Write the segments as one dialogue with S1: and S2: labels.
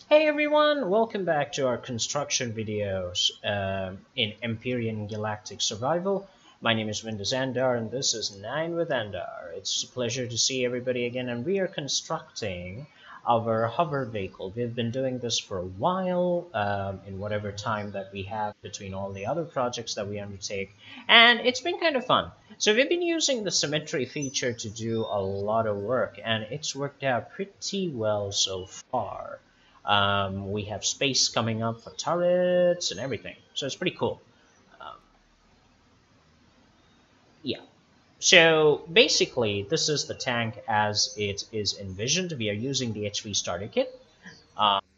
S1: Hey everyone, welcome back to our construction videos in Empyrion Galactic Survival. My name is Windus Andar and this is Nine with Andar. It's a pleasure to see everybody again, and we are constructing our hover vehicle. We've been doing this for a while in whatever time that we have between all the other projects that we undertake, and it's been kind of fun. So we've been using the symmetry feature to do a lot of work, and it's worked out pretty well so far. We have space coming up for turrets and everything, so it's pretty cool. Um, yeah. So basically, this is the tank as it is envisioned. We are using the HV starter kit,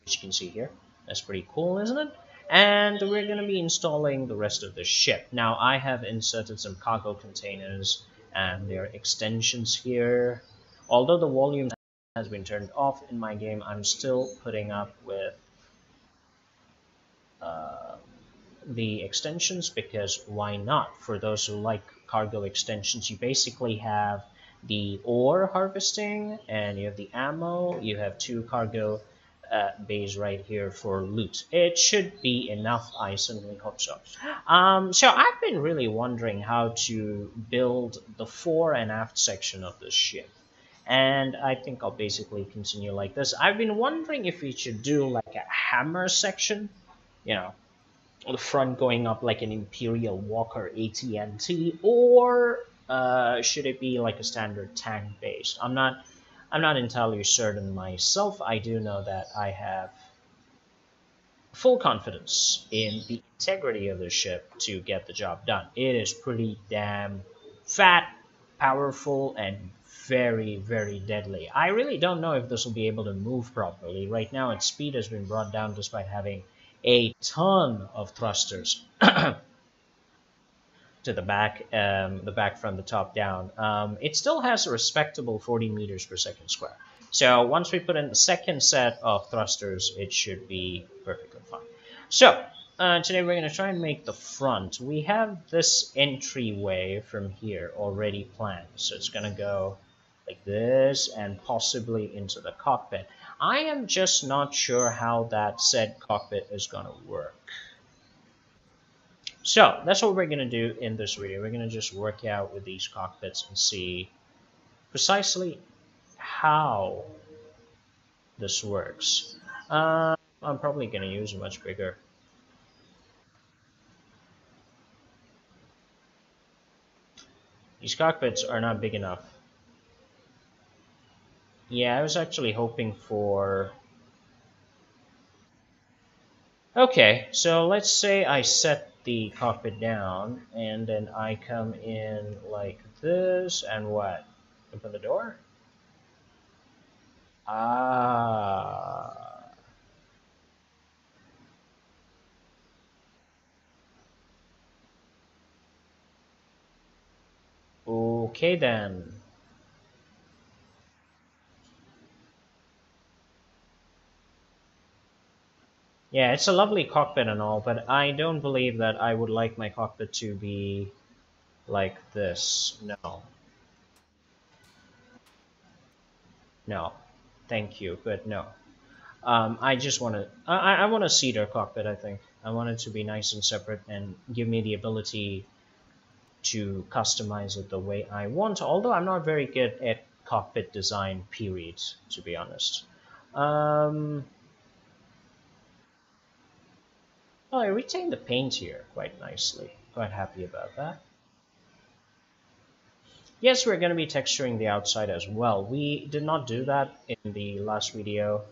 S1: which you can see here. That's pretty cool, isn't it? And we're going to be installing the rest of the ship. Now, I have inserted some cargo containers and their extensions here. Although the volume has been turned off in my game, I'm still putting up with uh, the extensions, because why not? For those who like cargo extensions, you basically have the ore harvesting and you have the ammo. You have two cargo bays right here for loot. It should be enough. I certainly hope so. So I've been really wondering how to build the fore and aft section of this ship, and I think I'll basically continue like this. I've been wondering if we should do like a hammer section, you know, the front going up like an Imperial Walker AT&T, or should it be like a standard tank based? I'm not entirely certain myself. I do know that I have full confidence in the integrity of the ship to get the job done. It is pretty damn fat, powerful, and very deadly. I really don't know if this will be able to move properly. Right now its speed has been brought down despite having a ton of thrusters to the back from the top down. It still has a respectable 40 meters per second square. So once we put in the second set of thrusters, it should be perfectly fine. So today we're going to try and make the front. We have this entryway from here already planned. So it's going to go like this and possibly into the cockpit. I am just not sure how that said cockpit is going to work. So that's what we're going to do in this video. We're going to just work out with these cockpits and see precisely how this works. I'm probably going to use a much bigger. These cockpits are not big enough. Yeah, I was actually hoping for... Okay, so let's say I set the cockpit down and then I come in like this and what? Open the door? Ah. Okay then. Yeah, it's a lovely cockpit and all, but I don't believe that I would like my cockpit to be like this. No. No. Thank you, but no. I just want to... I want a cedar cockpit, I think. I want it to be nice and separate and give me the ability to customize it the way I want, although I'm not very good at cockpit design, period, to be honest. Well, I retained the paint here quite nicely. Quite happy about that. Yes, we're going to be texturing the outside as well. We did not do that in the last video.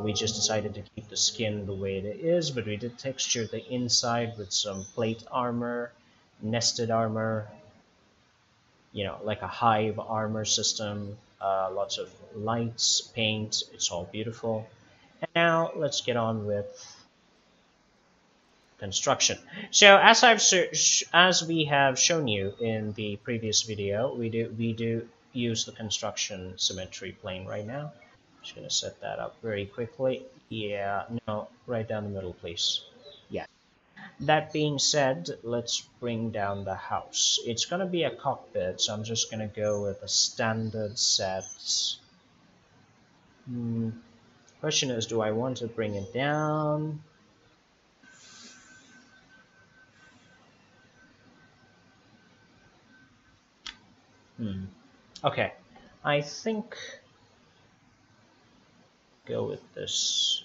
S1: We just decided to keep the skin the way it is, but we did texture the inside with some plate armor, nested armor, you know, like a hive armor system, lots of lights, paint. It's all beautiful. And now let's get on with construction. So as we have shown you in the previous video, we do use the construction symmetry plane right now. Just gonna set that up very quickly. Yeah, no, right down the middle, please. Yeah. That being said, let's bring down the house. It's gonna be a cockpit, so I'm just gonna go with a standard set. Question is, do I want to bring it down? Okay, I think go with this.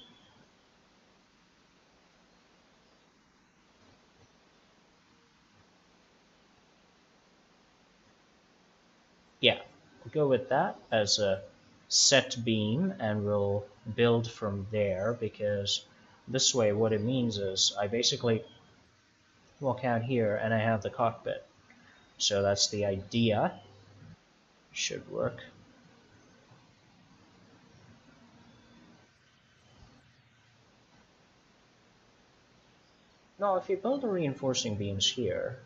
S1: Yeah, we'll go with that as a set beam, and we'll build from there, because this way what it means is I basically walk out here and I have the cockpit. So that's the idea. Should work. Now, if you build the reinforcing beams here,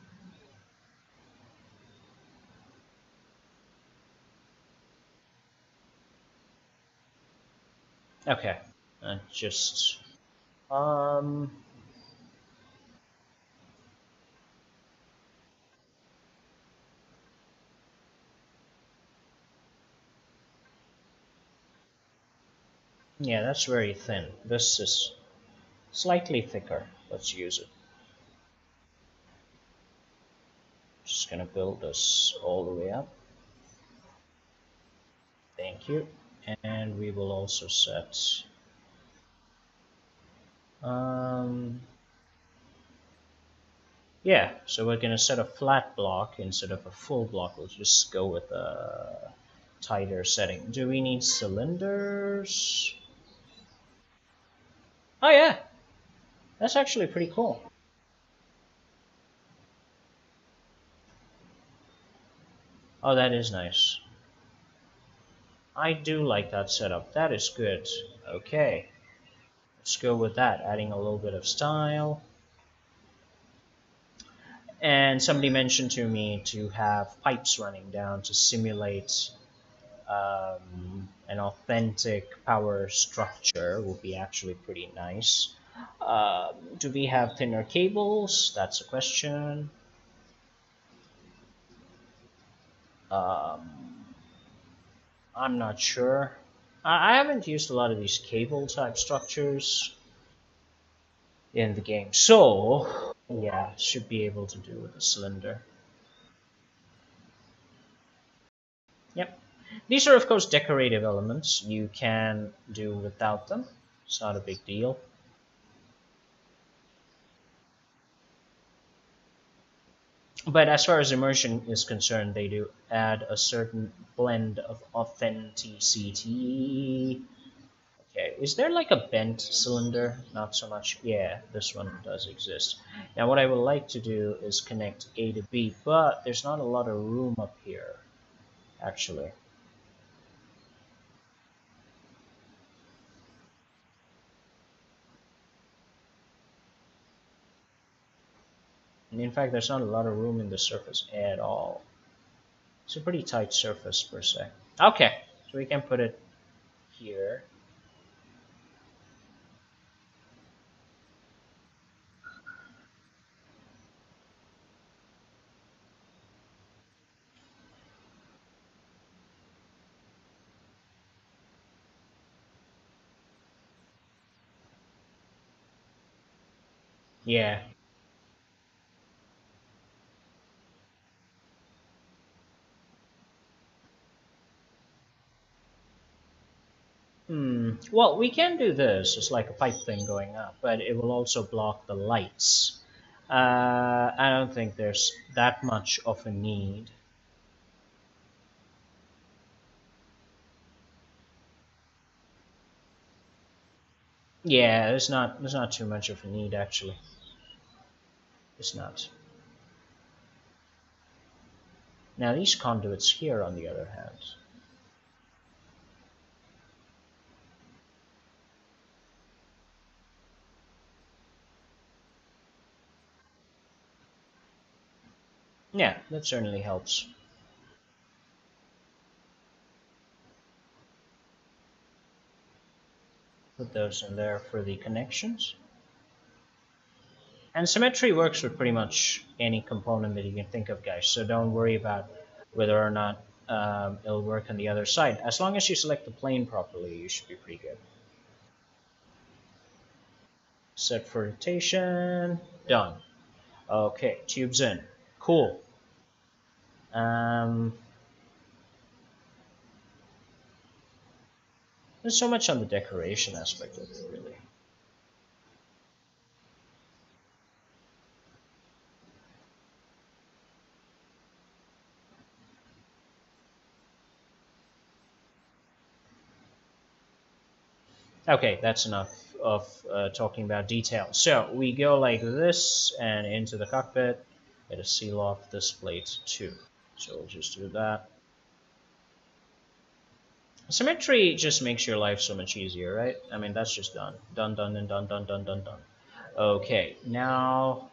S1: okay, just yeah, that's very thin. This is slightly thicker. Let's use it. Just gonna build this all the way up. Thank you. And we will also set yeah, so we're gonna set a flat block instead of a full block. We'll just go with a tighter setting. Do we need cylinders? Oh yeah, that's actually pretty cool. Oh, that is nice. I do like that setup. That is good. Okay, let's go with that, adding a little bit of style. And somebody mentioned to me to have pipes running down to simulate an authentic power structure. Will be actually pretty nice. Do we have thinner cables? That's a question. I'm not sure. I haven't used a lot of these cable type structures in the game, so yeah, should be able to do with a cylinder. Yep. These are of course decorative elements. You can do without them. It's not a big deal. But as far as immersion is concerned, they do add a certain blend of authenticity. Okay, is there like a bent cylinder? Not so much. Yeah, this one does exist. Now what I would like to do is connect A to B, but there's not a lot of room up here, actually. And in fact, there's not a lot of room in the surface at all. It's a pretty tight surface per se. Okay, so we can put it here. Yeah. Well, we can do this. It's like a pipe thing going up, but it will also block the lights. I don't think there's that much of a need. Yeah, there's not too much of a need actually. It's not. Now these conduits here, on the other hand. Yeah, that certainly helps. Put those in there for the connections. And symmetry works with pretty much any component that you can think of, guys. So don't worry about whether or not it'll work on the other side. As long as you select the plane properly, you should be pretty good. Set for rotation. Done. Okay, tubes in. Cool. Um, there's so much on the decoration aspect of it, really. Okay, that's enough of talking about detail. So we go like this and into the cockpit. Gotta seal off this plate too. So we'll just do that. Symmetry just makes your life so much easier, right? I mean, that's just done. Done, done, and done, done, done, done, done. Okay, now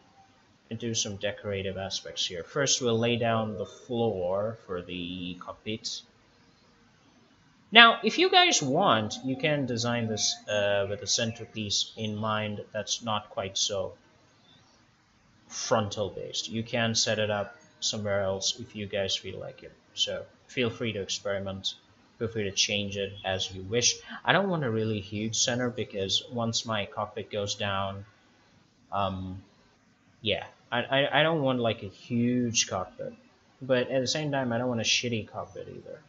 S1: do some decorative aspects here. First, we'll lay down the floor for the cockpit. Now, if you guys want, you can design this with a centerpiece in mind that's not quite so frontal based. You can set it up somewhere else if you guys feel like it. So feel free to experiment. Feel free to change it as you wish. I don't want a really huge center because once my cockpit goes down, yeah, I don't want like a huge cockpit. But at the same time, I don't want a shitty cockpit either.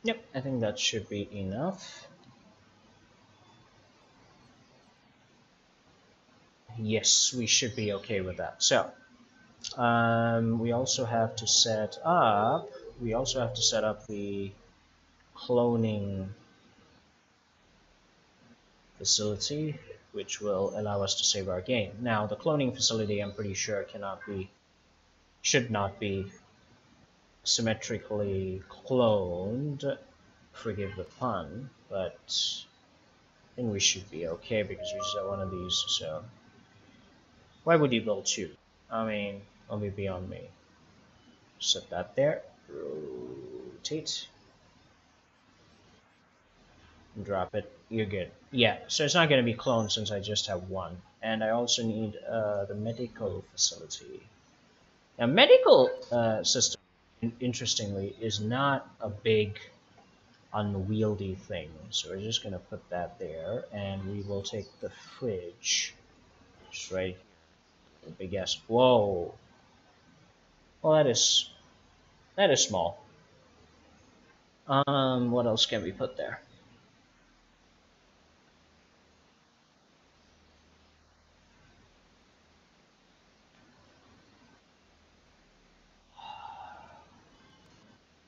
S1: Yep, I think that should be enough. Yes, we should be okay with that. So, we also have to set up. We also have to set up the cloning facility, which will allow us to save our game. Now, the cloning facility, I'm pretty sure, should not be symmetrically cloned. Forgive the pun, but I think we should be okay because we just have one of these. So, why would you build two? I mean, it'll be beyond me. Set that there. Rotate. Drop it. You're good. Yeah, so it's not going to be cloned since I just have one. And I also need the medical facility. Now, medical system, interestingly, is not a big, unwieldy thing. So we're just going to put that there, and we will take the fridge. Just right here. Big ass. Whoa. Well, that is small. What else can we put there?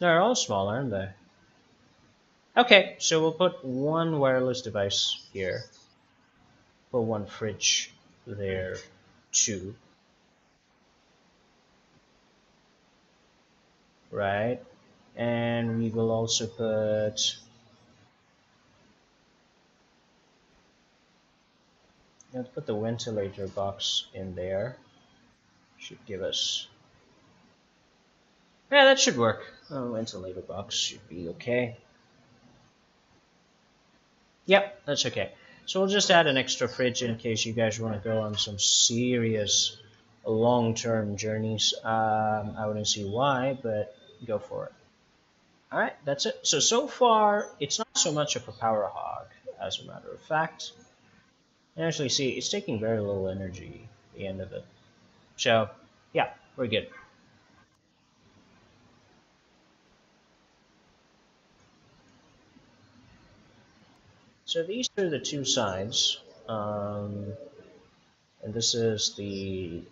S1: They're all small, aren't they? Okay, so we'll put one wireless device here. Put one fridge there too. Right? And we will also put, let's put the ventilator box in there. Should give us, yeah, that should work. Oh, ventilator box should be okay. Yep, that's okay. So we'll just add an extra fridge in case you guys want to go on some serious long-term journeys. I wouldn't see why, but go for it. All right, that's it. So far, it's not so much of a power hog, as a matter of fact. And actually, see, it's taking very little energy at the end of it. So, yeah, we're good. So these are the two sides, and this is the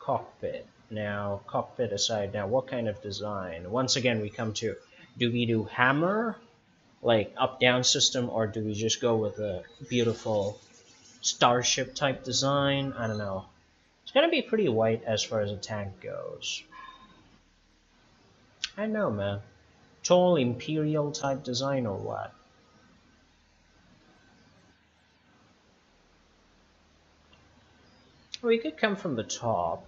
S1: cockpit. Now, cockpit aside, now what kind of design? Once again, we come to, do we do hammer, like up-down system, or do we just go with a beautiful starship type design? I don't know. It's gonna be pretty white as far as a tank goes. I know, man. Tall imperial type design or what? We could come from the top.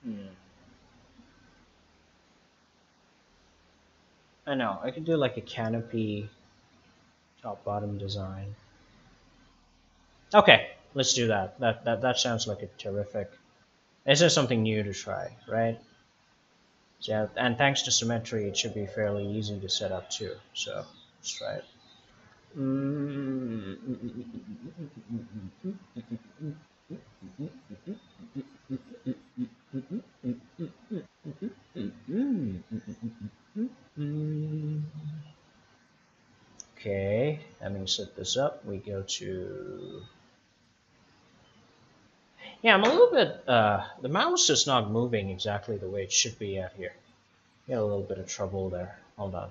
S1: Hmm. I know, I could do like a canopy top bottom design. Okay, let's do that. That sounds like a terrific. This is something new to try, right? So, yeah, and thanks to symmetry, it should be fairly easy to set up too. So let's try it. Okay, having set this up, we go to. Yeah, I'm a little bit. The mouse is not moving exactly the way it should be out here. Got a little bit of trouble there. Hold on.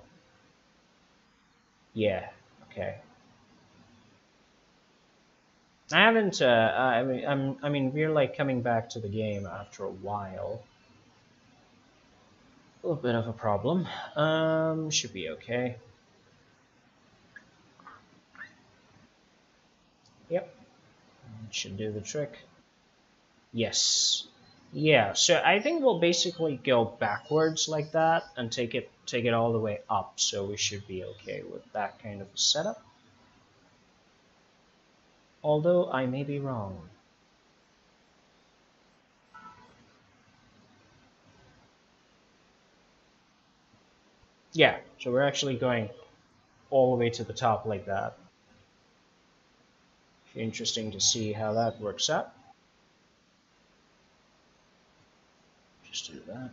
S1: Yeah. Okay. I haven't. I mean, I mean, we're like coming back to the game after a while. A little bit of a problem. Should be okay. Yep. Should do the trick. Yes. Yeah. So I think we'll basically go backwards like that and take it all the way up. So we should be okay with that kind of setup. Although I may be wrong. Yeah. So we're actually going all the way to the top like that. Interesting to see how that works out. Just do that.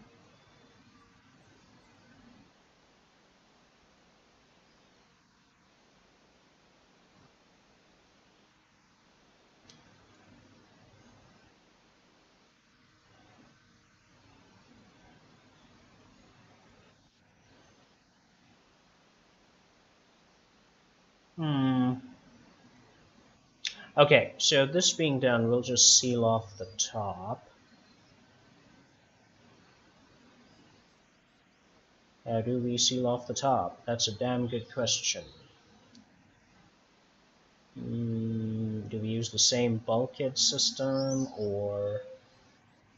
S1: Hmm. Okay, so this being done, we'll just seal off the top. How do we seal off the top? That's a damn good question. Do we use the same bulkhead system or...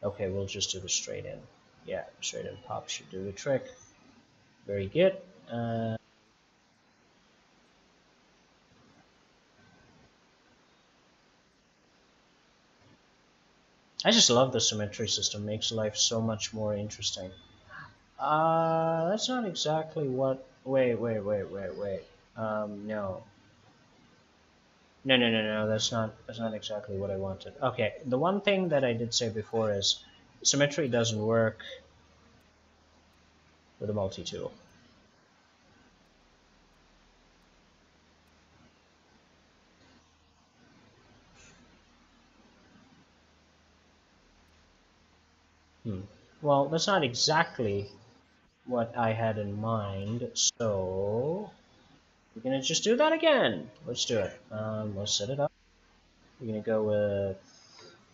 S1: Okay, we'll just do the straight in. Yeah, straight in pop should do the trick. Very good. I just love the symmetry system. Makes life so much more interesting. That's not exactly what... Wait. No. No. That's not exactly what I wanted. Okay, the one thing that I did say before is symmetry doesn't work with a multi-tool. Well, that's not exactly what I had in mind, so we're gonna just do that again. Let's do it. Let's set it up. We're gonna go with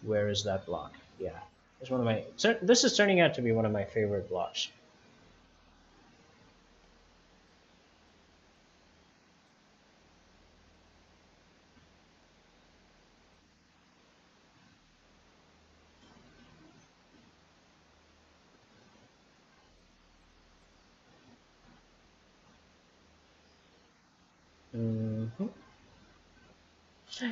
S1: where is that block? Yeah, it's one of my. This is turning out to be one of my favorite blocks. Mm-hmm.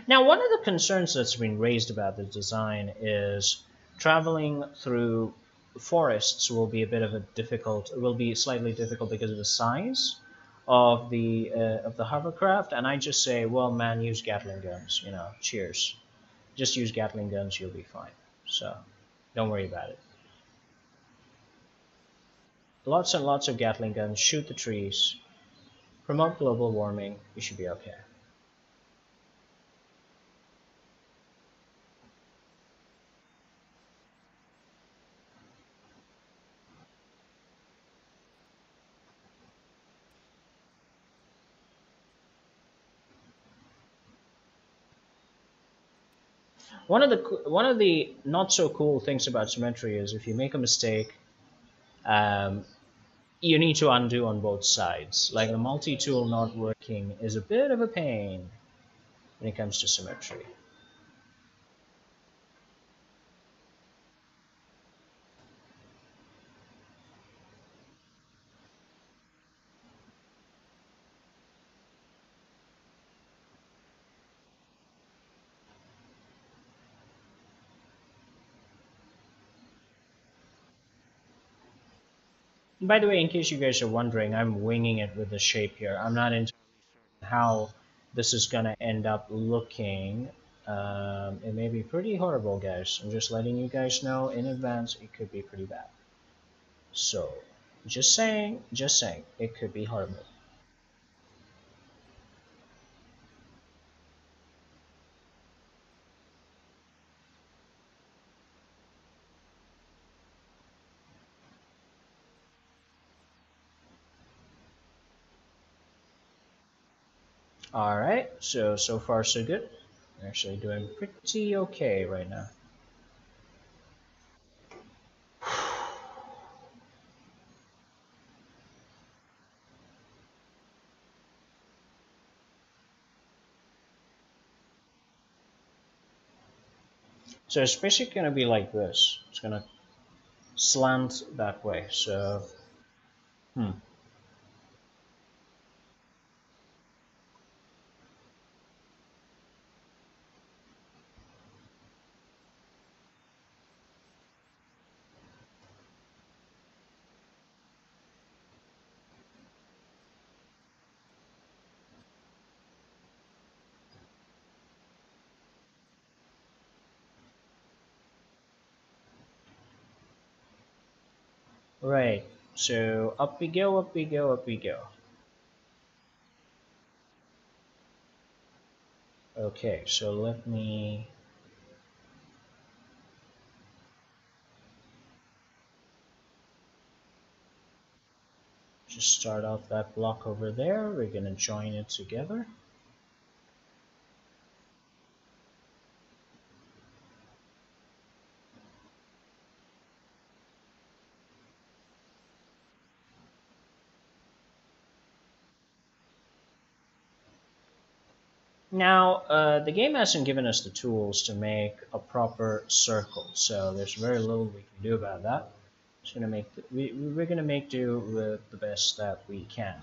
S1: Now, one of the concerns that's been raised about the design is traveling through forests will be a bit of a difficult, will be slightly difficult because of the size of the hovercraft. And I just say, well, man, use Gatling guns. You know, cheers. Just use Gatling guns, you'll be fine. So, don't worry about it. Lots and lots of Gatling guns. Shoot the trees. Promote global warming. You should be okay. One of the not so cool things about symmetry is if you make a mistake, um, you need to undo on both sides. Like the multi-tool not working is a bit of a pain when it comes to symmetry. By the way, in case you guys are wondering, I'm winging it with the shape here. I'm not into how this is gonna end up looking. It may be pretty horrible, guys. I'm just letting you guys know in advance it could be pretty bad. So, just saying, it could be horrible. Alright, so far so good. We're actually doing pretty okay right now. So it's basically gonna be like this. It's gonna slant that way. So, hmm. Right. So up we go, up we go, up we go. Okay, so let me just start off that block over there. We're gonna join it together. Now, the game hasn't given us the tools to make a proper circle, so there's very little we can do about that. Just gonna make we're gonna make do with the best that we can.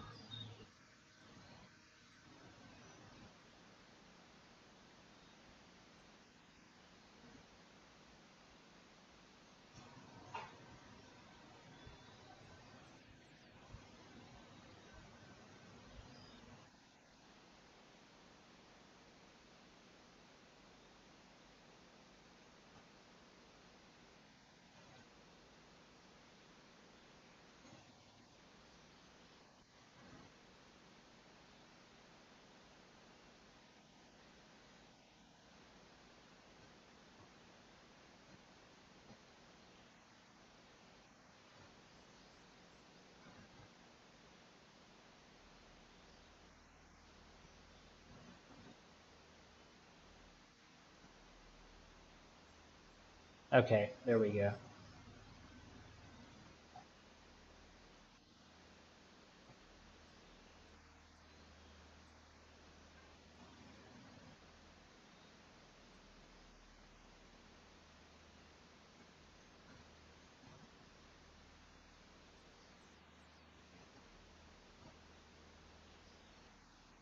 S1: Okay, there we go.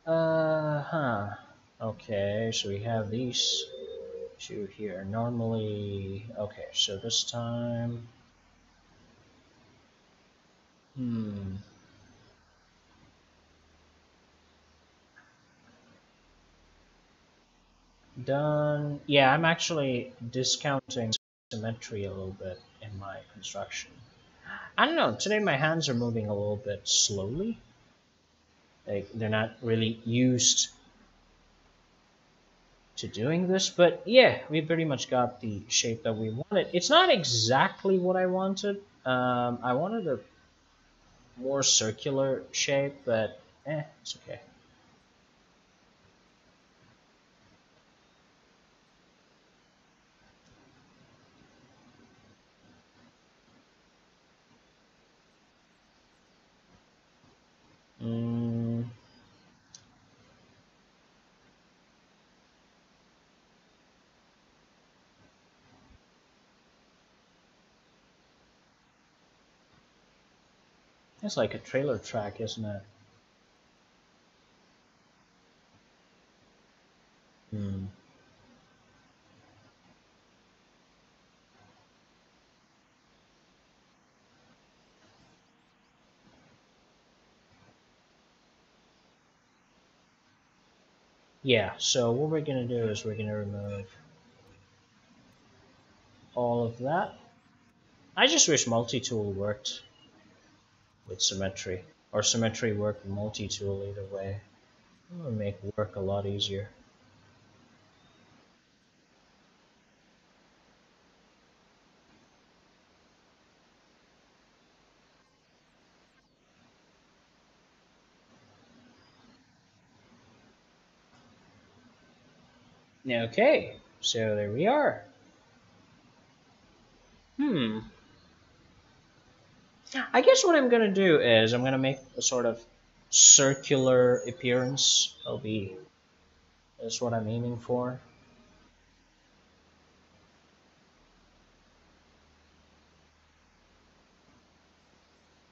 S1: Huh. Okay, so we have these two here. Normally, okay, so this time, hmm, done. Yeah, I'm actually discounting symmetry a little bit in my construction. I don't know, today my hands are moving a little bit slowly. Like, they're not really used to doing this, but yeah, we pretty much got the shape that we wanted. It's not exactly what I wanted. I wanted a more circular shape, but it's okay. Mm, it's like a trailer track, isn't it? Hmm. Yeah, so what we're gonna do is we're gonna remove all of that. I just wish multi-tool worked with symmetry, or symmetry worked with multi-tool. Either way, it would make work a lot easier. Okay, so there we are. I guess what I'm gonna do is I'm gonna make a sort of circular appearance. That's what I'm aiming for.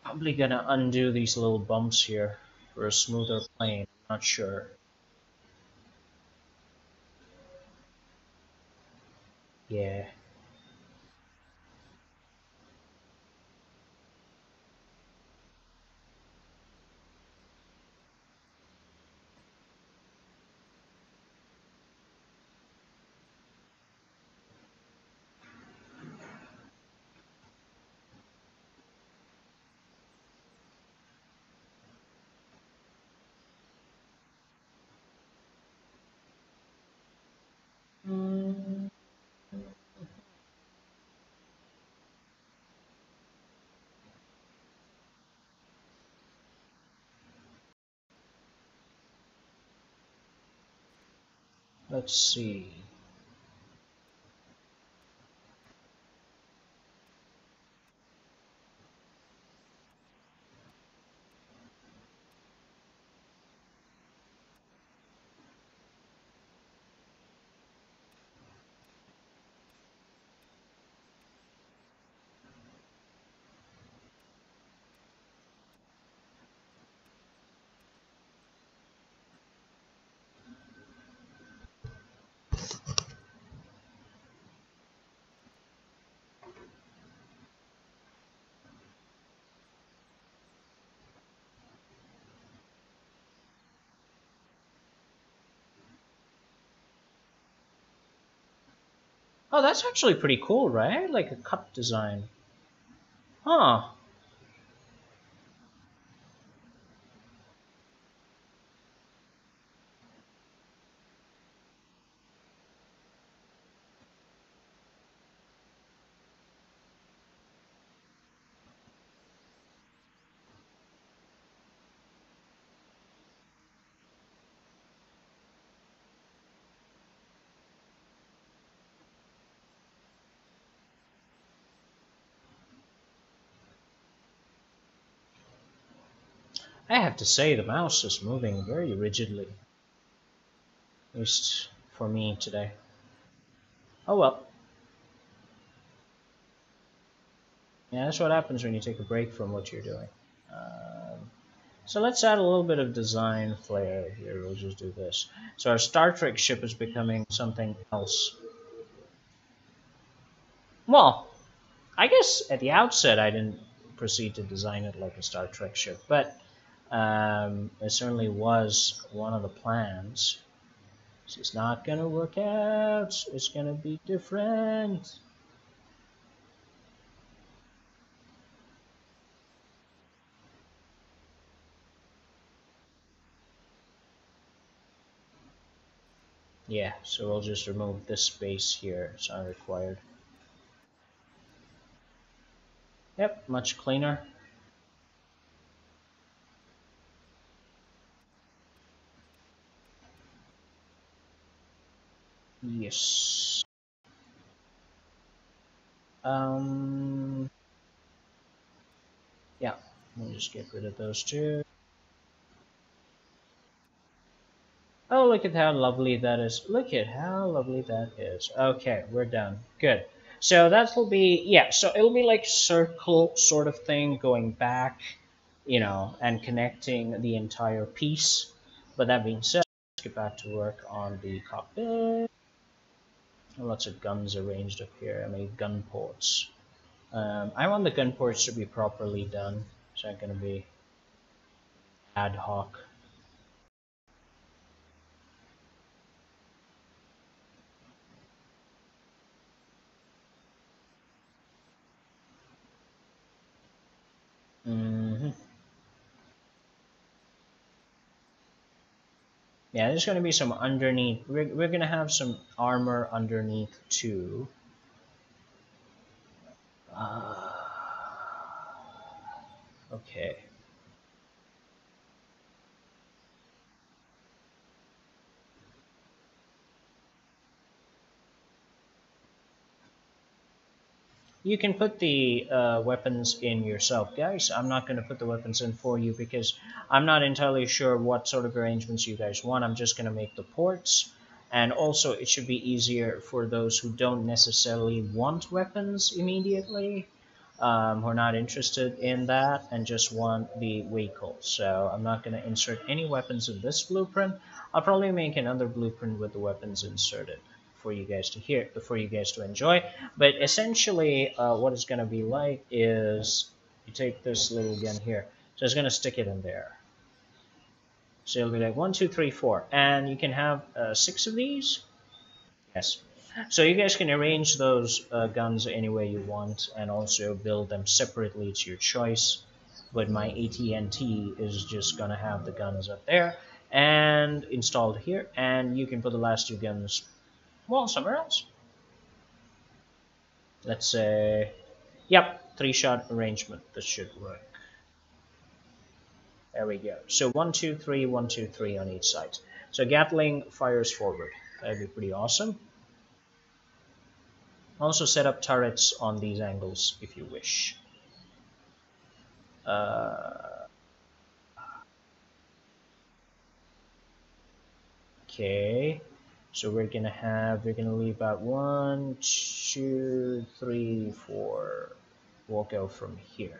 S1: Probably gonna undo these little bumps here for a smoother plane. Not sure. Yeah. Mm, let's see. Oh, that's actually pretty cool, right? Like a cup design. Huh. I have to say the mouse is moving very rigidly. At least for me today. Oh well. Yeah, that's what happens when you take a break from what you're doing. So let's add a little bit of design flair here. We'll just do this. So our Star Trek ship is becoming something else. Well, I guess at the outset I didn't proceed to design it like a Star Trek ship, but it certainly was one of the plans. This is not going to work out. It's going to be different. Yeah, so we'll just remove this space here. It's not required. Yep, much cleaner. Yes. Um, yeah, we'll just get rid of those two. Oh, look at how lovely that is. Look at how lovely that is. Okay, we're done. Good. So that will be, yeah, so it'll be like circle sort of thing going back, and connecting the entire piece. But that being said, let's get back to work on the cockpit. Lots of guns arranged up here. I mean, gun ports. I want the gun ports to be properly done. It's not going to be ad hoc. Hmm. Yeah, there's going to be some underneath. We're going to have some armor underneath too. Uh, okay. You can put the weapons in yourself, guys. I'm not going to put the weapons in for you because I'm not entirely sure what sort of arrangements you guys want. I'm just going to make the ports. And also, it should be easier for those who don't necessarily want weapons immediately, who are not interested in that and just want the vehicle. So I'm not going to insert any weapons in this blueprint. I'll probably make another blueprint with the weapons inserted for you guys to hear, for you guys to enjoy. But essentially, what it's going to be like is you take this little gun here. So it's going to stick it in there. So it'll be like 1, 2, 3, 4, and you can have 6 of these. Yes. So you guys can arrange those guns any way you want, and also build them separately to your choice. But my AT&T is just gonna have the guns up there and installed here, and you can put the last 2 guns, well, somewhere else. Let's say, yep, 3-shot arrangement. This should work. There we go. So 1, 2, 3, 1, 2, 3 on each side. So Gatling fires forward. That'd be pretty awesome. Also set up turrets on these angles if you wish. Okay, so we're gonna leave out 1, 2, 3, 4. We'll go from here.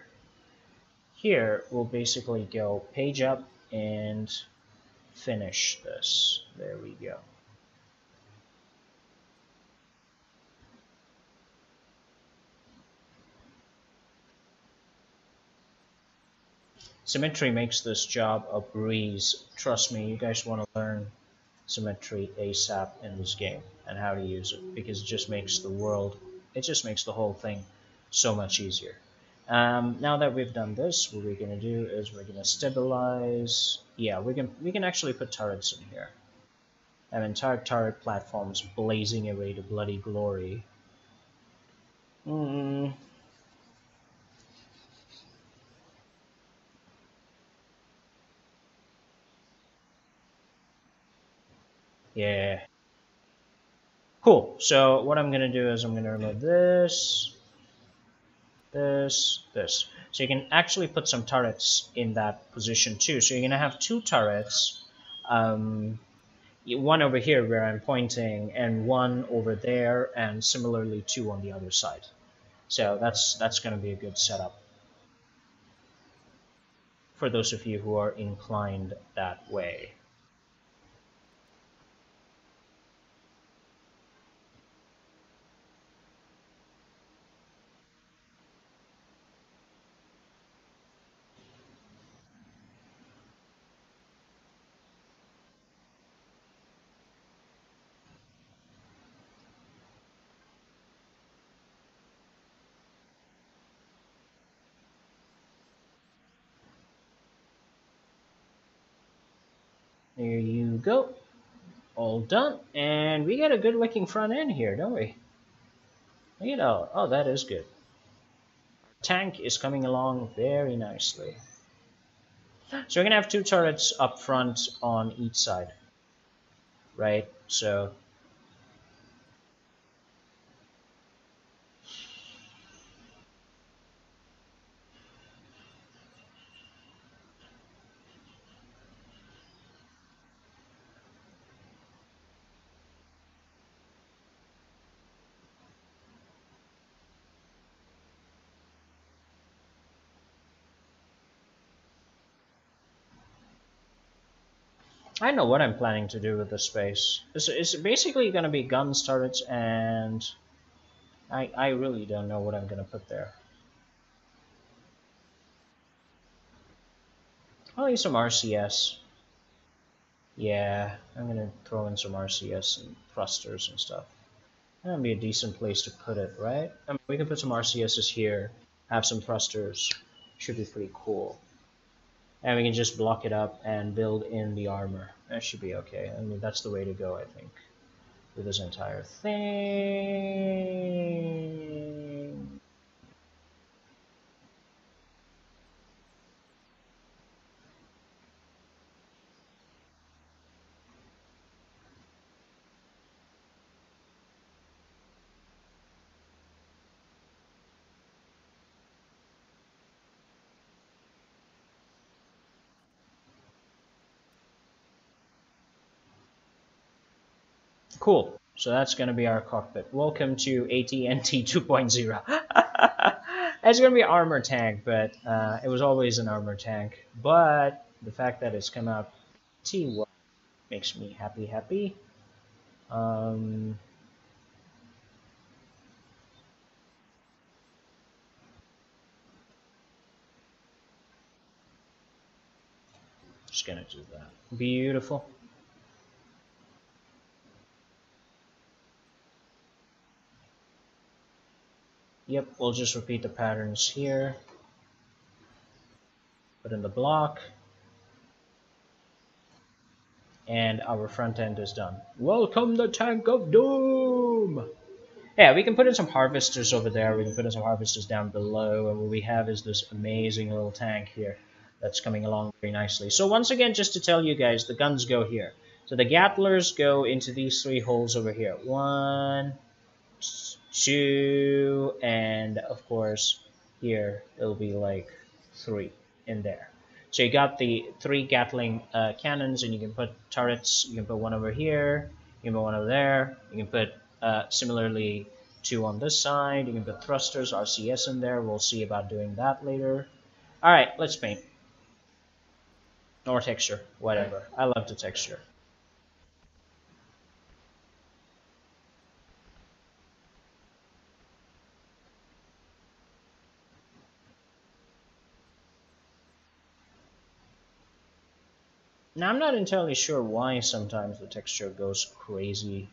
S1: Here we'll basically go page up and finish this. There we go. Symmetry makes this job a breeze. Trust me, you guys want to learn symmetry ASAP in this game and how to use it, because it just makes the whole thing so much easier. Now that we've done this, what we're going to do is we're going to stabilize. Yeah, we can actually put turrets in here. Have entire turret platforms blazing away to bloody glory. Mm, yeah. Cool. So what I'm going to do is I'm going to remove this, this. So you can actually put some turrets in that position too. So you're going to have 2 turrets, one over here where I'm pointing, and 1 over there, and similarly 2 on the other side. So that's going to be a good setup for those of you who are inclined that way. There you go. All done. And we got a good looking front end here, don't we? You know, oh, that is good. Tank is coming along very nicely. So we're gonna have 2 turrets up front on each side, right? So I know what I'm planning to do with the space. It's basically gonna be guns, turrets, and I really don't know what I'm gonna put there. I'll use some RCS. Yeah, I'm gonna throw in some RCS and thrusters and stuff. That'd be a decent place to put it, right? I mean, we can put some RCSs here, have some thrusters. Should be pretty cool. And we can just block it up and build in the armor. That should be okay. I mean, that's the way to go, I think, with this entire thing. Cool. So that's going to be our cockpit. Welcome to AT&T 2.0. It's going to be an armor tank, but it was always an armor tank. But the fact that it's come out T1 makes me happy. Just going to do that. Beautiful. Yep, we'll just repeat the patterns here. Put in the block. And our front end is done. Welcome the Tank of Doom! Yeah, we can put in some harvesters over there. We can put in some harvesters down below. And what we have is this amazing little tank here that's coming along very nicely. So once again, just to tell you guys, the guns go here. So the Gattlers go into these 3 holes over here. 1, 2, and of course here it'll be like 3 in there. So you got the 3 Gatling cannons, and you can put turrets. You can put one over here, you can put one over there, you can put similarly 2 on this side, you can put thrusters, RCS in there. We'll see about doing that later. Alright, let's paint. Or texture, whatever. I love the texture. Now, I'm not entirely sure why sometimes the texture goes crazy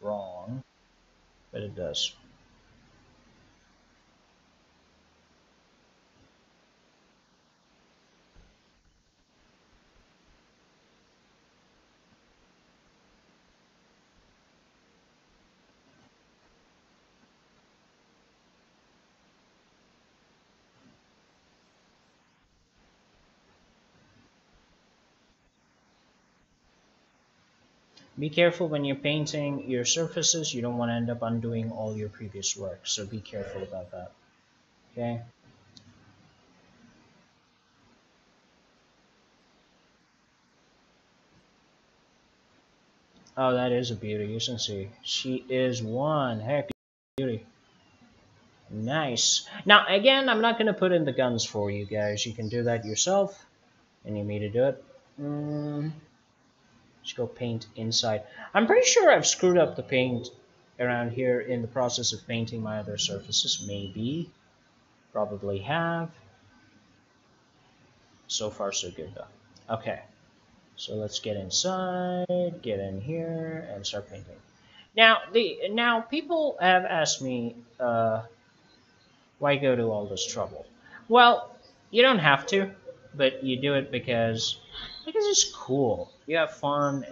S1: wrong, but it does. Be careful when you're painting your surfaces. You don't want to end up undoing all your previous work, so be careful about that. Okay? Oh, that is a beauty. You can see. She is one heck of a beauty. Nice. Now, again, I'm not going to put in the guns for you guys. You can do that yourself. And you need me to do it. Let's go paint inside. I'm pretty sure I've screwed up the paint around here in the process of painting my other surfaces. Maybe. Probably have. So far, so good, though. Okay. So let's get inside, get in here, and start painting. Now people have asked me, why go to all this trouble? Well, you don't have to, but you do it because it's cool. You have fun.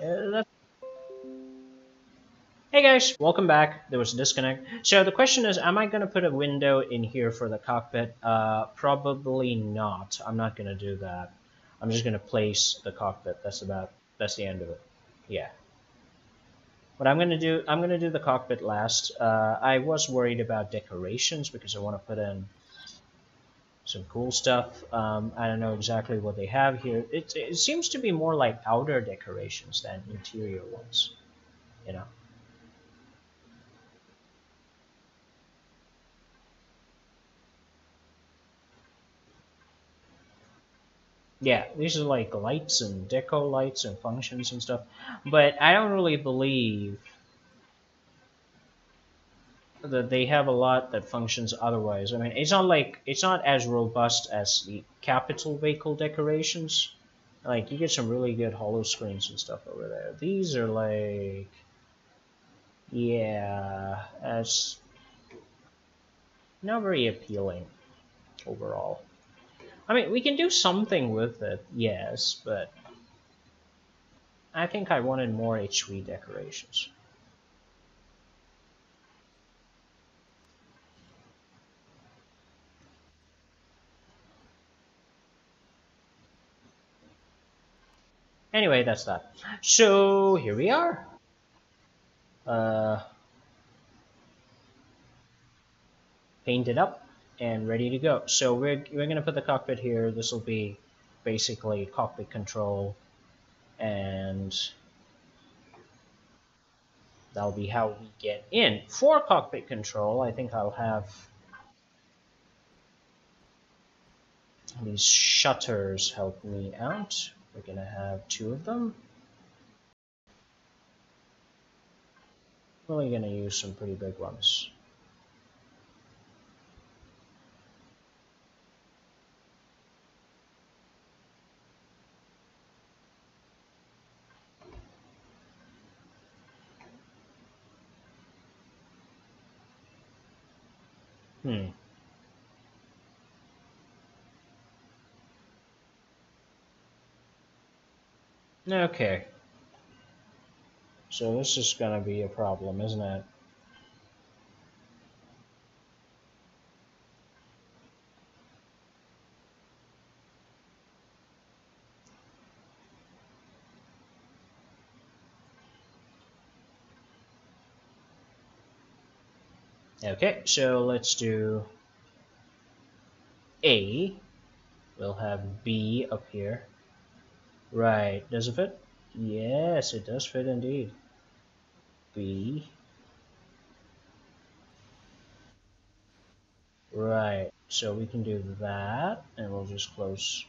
S1: Hey guys, welcome back. There was a disconnect. So the question is, am I going to put a window in here for the cockpit? Probably not. I'm not going to do that. I'm just going to place the cockpit. That's the end of it. Yeah. What I'm going to do the cockpit last. I was worried about decorations because I want to put in some cool stuff. I don't know exactly what they have here. It seems to be more like outer decorations than interior ones, you know. Yeah, these are like lights and deco lights and functions and stuff, but I don't really believe that they have a lot that functions otherwise. I mean, it's not as robust as the capital vehicle decorations. Like, you get some really good hollow screens and stuff over there. These are like, yeah, it's not very appealing overall. I mean, we can do something with it, yes, but I think I wanted more HV decorations. Anyway, that's that. So here we are. Uh, Painted up and ready to go. So we're gonna put the cockpit here. This will be basically cockpit control, and that'll be how we get in. For cockpit control, I think I'll have these shutters help me out. We're gonna have 2 of them. We're only gonna use some pretty big ones. Okay. So this is gonna be a problem, isn't it? Okay, so let's do A. We'll have B up here. Right, does it fit? Yes, it does fit indeed. B. Right, so we can do that, and we'll just close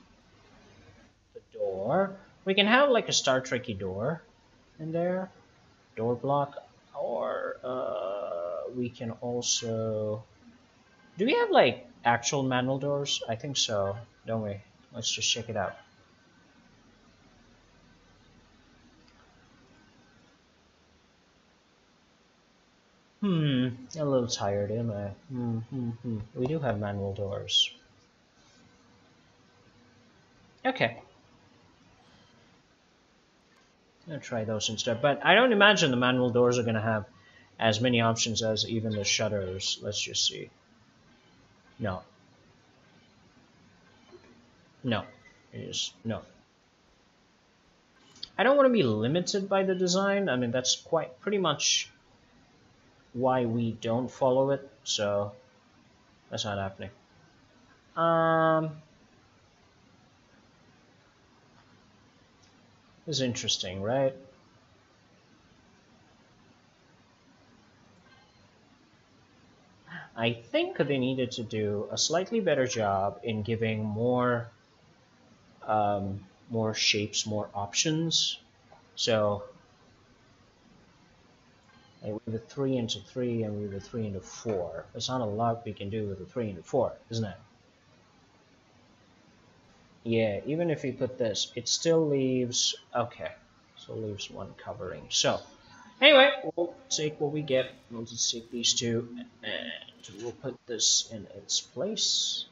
S1: the door. We can have like a Star Trekky door in there, door block, or we can also... Do we have like actual manual doors? I think so, don't we? Let's just check it out. A little tired, am I? We do have manual doors. Okay. I'll try those instead. But I don't imagine the manual doors are going to have as many options as even the shutters. Let's just see. No. No. It is no. I don't want to be limited by the design. I mean, that's quite pretty much why we don't follow it. So that's not happening. This is interesting, right? I think they needed to do a slightly better job in giving more more shapes, more options. So with a 3 into 3 and with a 3 into 4, there's not a lot we can do with a 3 into 4, isn't it? Yeah, even if we put this, it still leaves, okay, so it leaves one covering. So anyway, we'll take what we get. We'll just take these 2 and we'll put this in its place.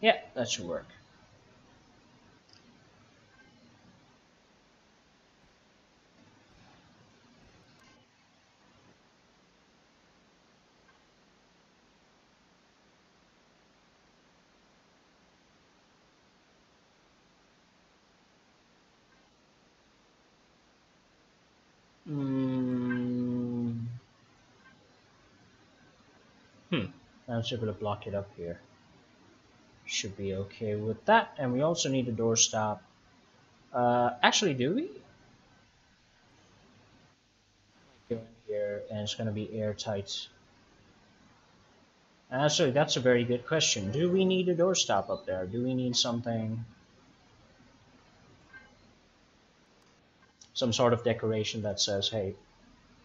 S1: Yeah, that should work. I'm just going to block it up here. Should be okay with that. And we also need a doorstop. Actually, do we? Go in here, and it's going to be airtight. Actually, that's a very good question. Do we need a doorstop up there? Do we need something? Some sort of decoration that says, "Hey,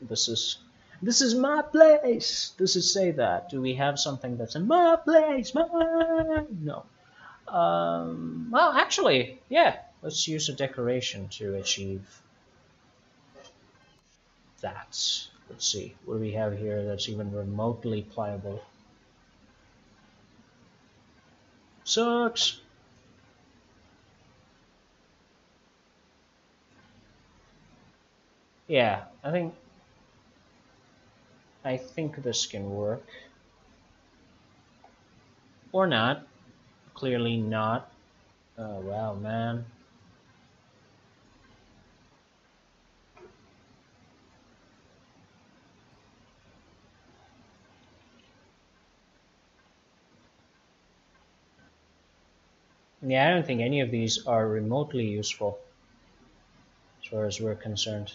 S1: this is my place." Does it say that? Do we have something that's in my place? No. Well, actually, yeah. Let's use a decoration to achieve that. Let's see, what do we have here that's even remotely pliable? Sucks. Yeah, I think this can work. Or not. Clearly not. Oh wow, man. Yeah, I don't think any of these are remotely useful as far as we're concerned.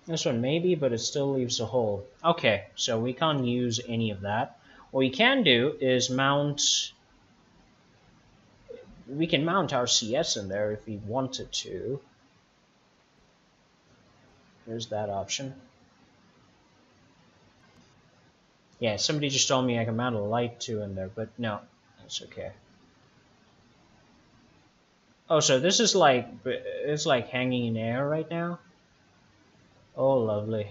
S1: This one maybe, but it still leaves a hole. Okay, so we can't use any of that. What we can do is mount... We can mount our CS in there if we wanted to. There's that option. Yeah, somebody just told me I can mount a light too in there, but no, that's okay. Oh, so this is like, it's like hanging in air right now? Oh, lovely.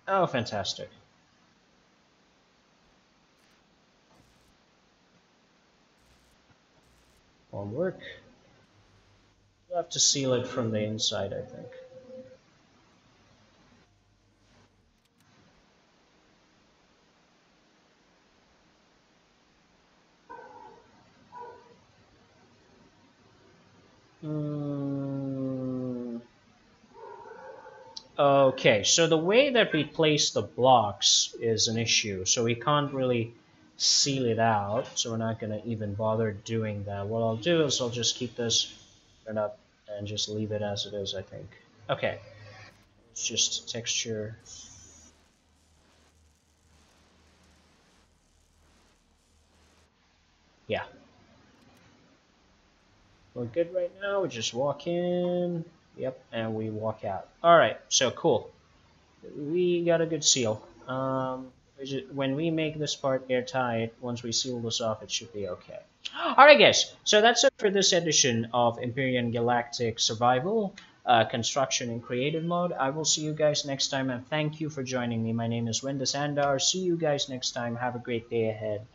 S1: Oh, fantastic. Won't work. We'll have to seal it from the inside, I think. Okay, so the way that we place the blocks is an issue, so we can't really seal it out, so we're not going to even bother doing that. What I'll do is I'll just keep this turned up and just leave it as it is, I think. Okay, it's just texture. Yeah, we're good right now. We just walk in, yep, and we walk out. All right, so cool. We got a good seal. When we make this part airtight, once we seal this off, it should be okay. Alright guys, so that's it for this edition of Empyrion Galactic Survival, Construction in Creative Mode. I will see you guys next time, and thank you for joining me. My name is Windus Andar. See you guys next time. Have a great day ahead.